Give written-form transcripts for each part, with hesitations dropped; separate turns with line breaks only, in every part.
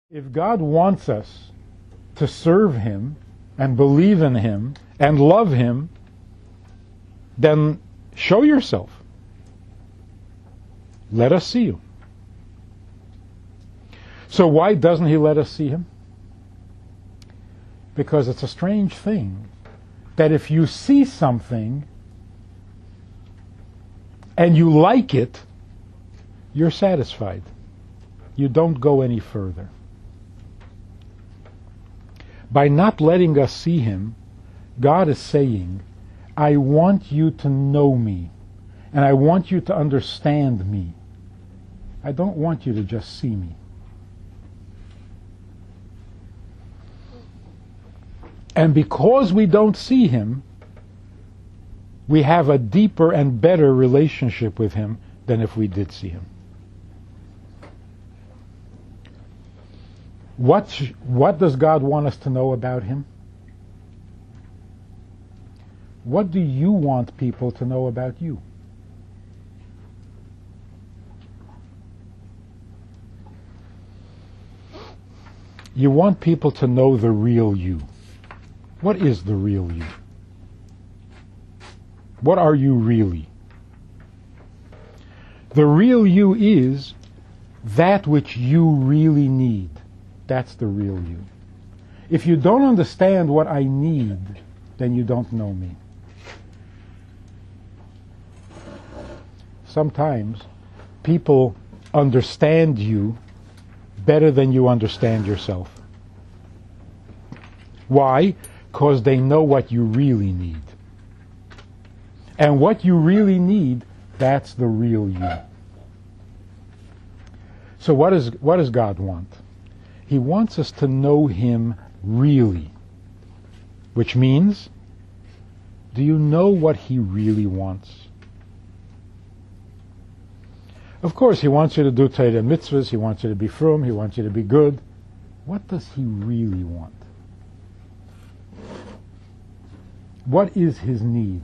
If God wants us to serve Him and believe in Him and love Him, then show yourself. Let us see you. So why doesn't He let us see Him? Because it's a strange thing that if you see something and you like it, you're satisfied. You don't go any further. By not letting us see Him, God is saying, I want you to know me, and I want you to understand me. I don't want you to just see me. And because we don't see Him, we have a deeper and better relationship with Him than if we did see Him. What does God want us to know about Him? What do you want people to know about you? You want people to know the real you. What is the real you? What are you really? The real you is that which you really need. That's the real you. If you don't understand what I need, then you don't know me. Sometimes people understand you better than you understand yourself. Why? Because they know what you really need. And what you really need, that's the real you. So what does God want? He wants us to know Him really. Which means, do you know what He really wants? Of course, He wants you to do Torah mitzvahs, He wants you to be frum, He wants you to be good. What does He really want? What is His need?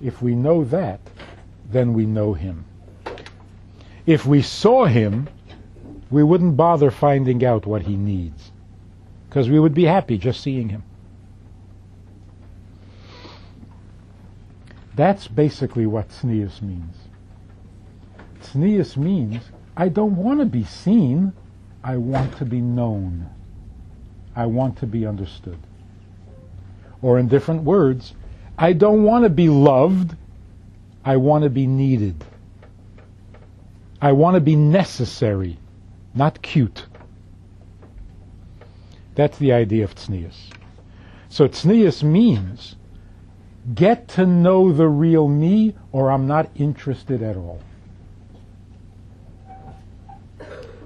If we know that, then we know Him. If we saw Him, we wouldn't bother finding out what He needs, because we would be happy just seeing Him. That's basically what Tznius means. Tznius means, I don't want to be seen, I want to be known. I want to be understood. Or in different words, I don't want to be loved, I want to be needed. I want to be necessary, not cute. That's the idea of Tznius. So Tznius means, get to know the real me, or I'm not interested at all.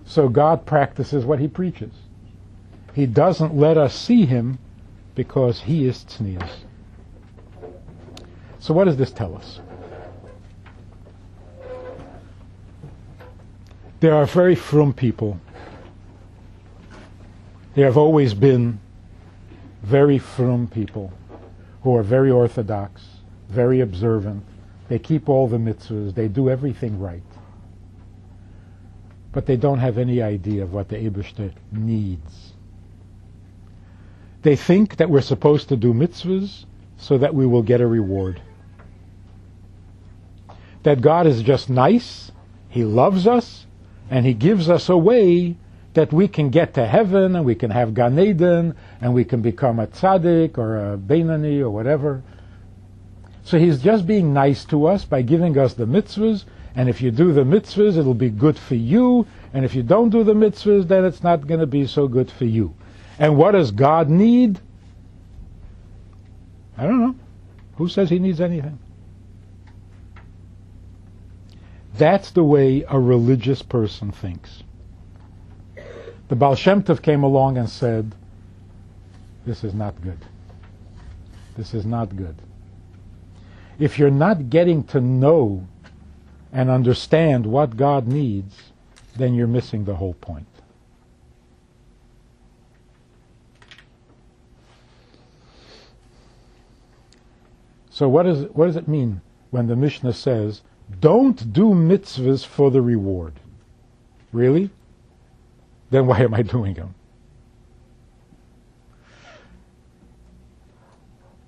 So God practices what He preaches. He doesn't let us see Him because He is Tznius. So what does this tell us? There are very frum people. There have always been very frum people who are very orthodox, very observant. They keep all the mitzvahs. They do everything right. But they don't have any idea of what the Eibishter needs. They think that we're supposed to do mitzvahs so that we will get a reward. That God is just nice, He loves us, and He gives us a way that we can get to heaven, and we can have Gan Eden, and we can become a tzaddik or a Beinani or whatever. So He's just being nice to us by giving us the mitzvahs, and if you do the mitzvahs, it'll be good for you, and if you don't do the mitzvahs, then it's not going to be so good for you. And what does God need? I don't know. Who says He needs anything? That's the way a religious person thinks. The Baal Shem Tov came along and said, this is not good. This is not good. If you're not getting to know and understand what God needs, then you're missing the whole point. So what does it mean when the Mishnah says, don't do mitzvahs for the reward? Really? then why am I doing them?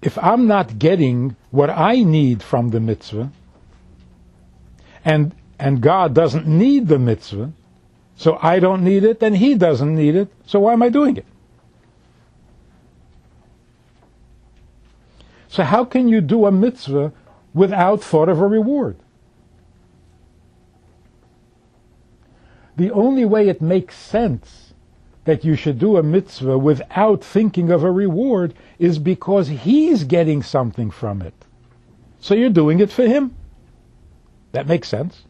If I'm not getting what I need from the mitzvah, and God doesn't need the mitzvah, so I don't need it, and He doesn't need it, so why am I doing it? So how can you do a mitzvah without thought of a reward? The only way it makes sense that you should do a mitzvah without thinking of a reward is because He's getting something from it. So you're doing it for Him. That makes sense.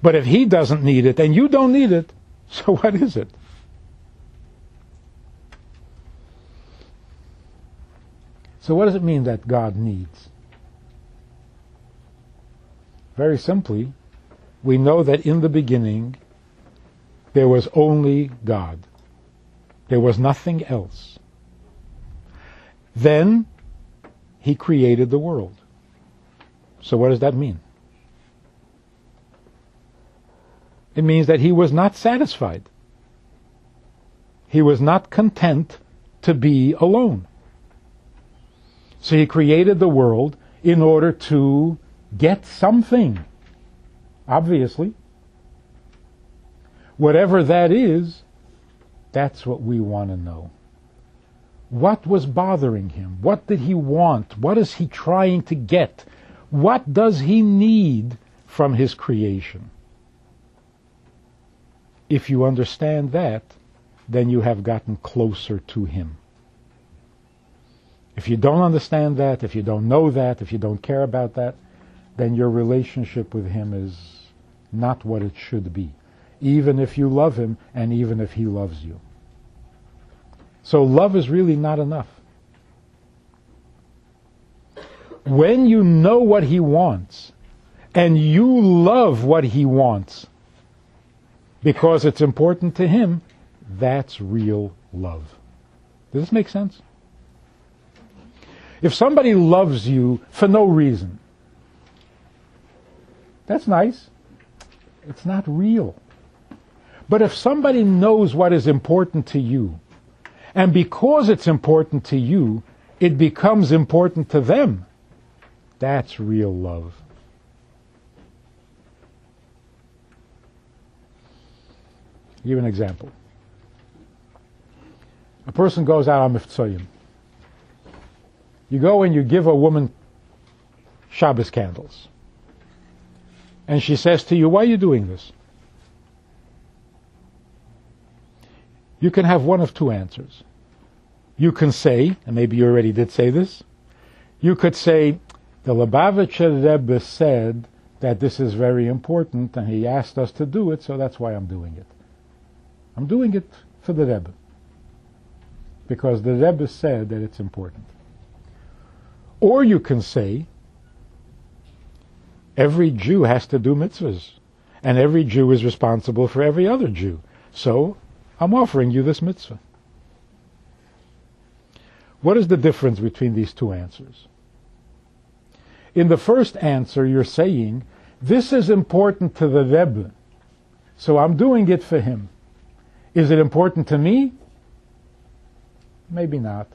But if He doesn't need it and you don't need it, so what is it? So what does it mean that God needs? Very simply, we know that in the beginning there was only God. There was nothing else. Then He created the world. So what does that mean? It means that He was not satisfied. He was not content to be alone. So He created the world in order to get something, obviously. Whatever that is, that's what we want to know. What was bothering Him? What did He want? What is He trying to get? What does He need from His creation? If you understand that, then you have gotten closer to Him. If you don't understand that, if you don't know that, if you don't care about that, then your relationship with Him is not what it should be, even if you love Him and even if He loves you. So love is really not enough. When you know what He wants and you love what He wants because it's important to Him, that's real love. Does this make sense? If somebody loves you for no reason, that's nice. It's not real. But if somebody knows what is important to you, and because it's important to you, it becomes important to them, that's real love. I'll give you an example. A person goes out on Miftzayim. You go and you give a woman Shabbos candles. And she says to you, why are you doing this? You can have one of two answers. You can say, and maybe you already did say this, you could say, the Lubavitcher Rebbe said that this is very important and he asked us to do it, so that's why I'm doing it. I'm doing it for the Rebbe. Because the Rebbe said that it's important. Or you can say, every Jew has to do mitzvahs, and every Jew is responsible for every other Jew. So, I'm offering you this mitzvah. What is the difference between these two answers? In the first answer, you're saying, this is important to the Rebbe, so I'm doing it for him. Is it important to me? Maybe not.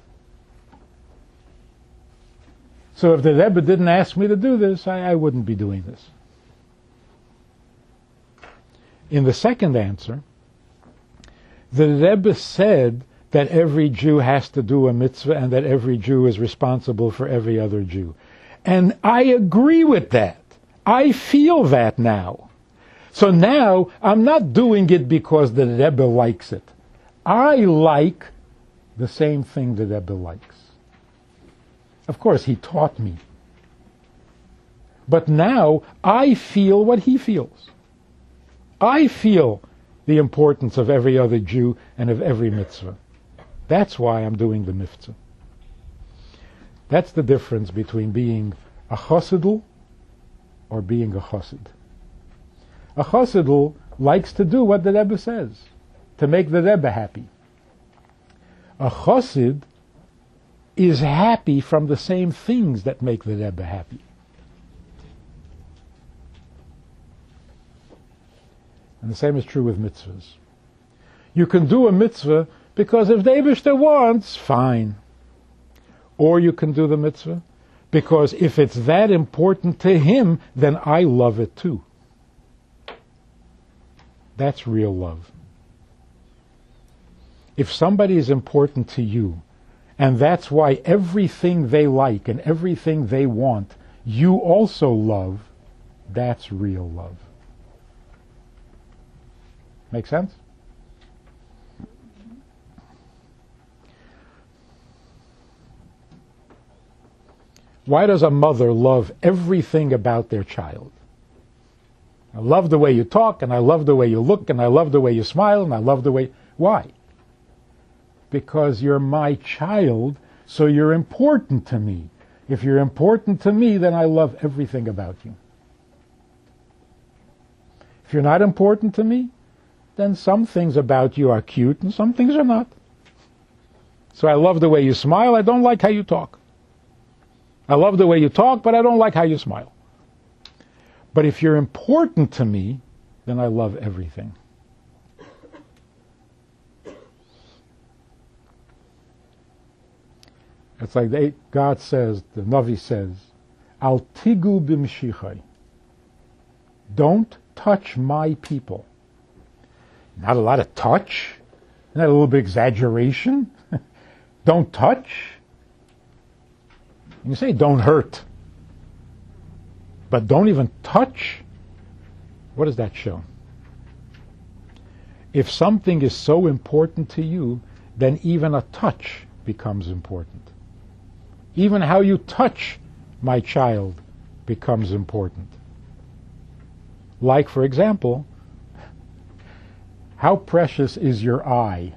So if the Rebbe didn't ask me to do this, I wouldn't be doing this. In the second answer, the Rebbe said that every Jew has to do a mitzvah and that every Jew is responsible for every other Jew. And I agree with that. I feel that now. So now I'm not doing it because the Rebbe likes it. I like the same thing the Rebbe likes. Of course, he taught me. But now I feel what he feels. I feel the importance of every other Jew and of every mitzvah. That's why I'm doing the mitzvah. That's the difference between being a chosidl or being a chosid. A chosidl likes to do what the Rebbe says, to make the Rebbe happy. A chosid is happy from the same things that make the Rebbe happy. And the same is true with mitzvahs. You can do a mitzvah because if the Eibishter wants, fine. Or you can do the mitzvah because if it's that important to him, then I love it too. That's real love. If somebody is important to you, and that's why everything they like and everything they want, you also love, that's real love. Make sense? Why does a mother love everything about their child? I love the way you talk, and I love the way you look, and I love the way you smile, and I love the way... Why? Because you're my child, so you're important to me. If you're important to me, then I love everything about you. If you're not important to me, then some things about you are cute and some things are not. So I love the way you smile, I don't like how you talk. I love the way you talk, but I don't like how you smile. But if you're important to me, then I love everything. It's like God says, the Navi says, Al tigu b'mshichai. Don't touch my people. Not a lot of touch? Not a little bit exaggeration? Don't touch? You say don't hurt. But don't even touch? What does that show? If something is so important to you, then even a touch becomes important. Even how you touch my child becomes important. Like, for example, how precious is your eye?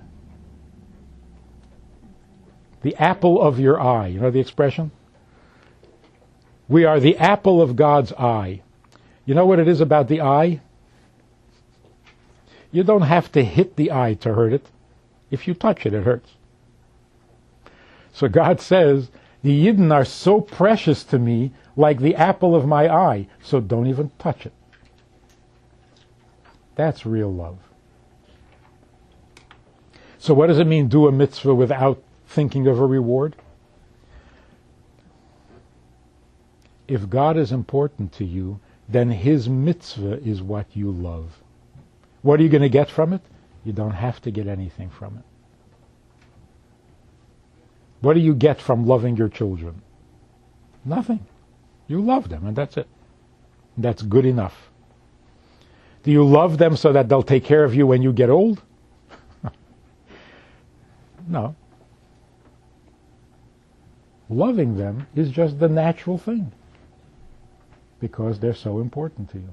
The apple of your eye. You know the expression? We are the apple of God's eye. You know what it is about the eye? You don't have to hit the eye to hurt it. If you touch it, it hurts. So God says, the Yidden are so precious to me, like the apple of my eye, so don't even touch it. That's real love. So what does it mean, do a mitzvah without thinking of a reward? If God is important to you, then his mitzvah is what you love. What are you going to get from it? You don't have to get anything from it. What do you get from loving your children? Nothing. You love them, and that's it. That's good enough. Do you love them so that they'll take care of you when you get old? No. Loving them is just the natural thing because they're so important to you.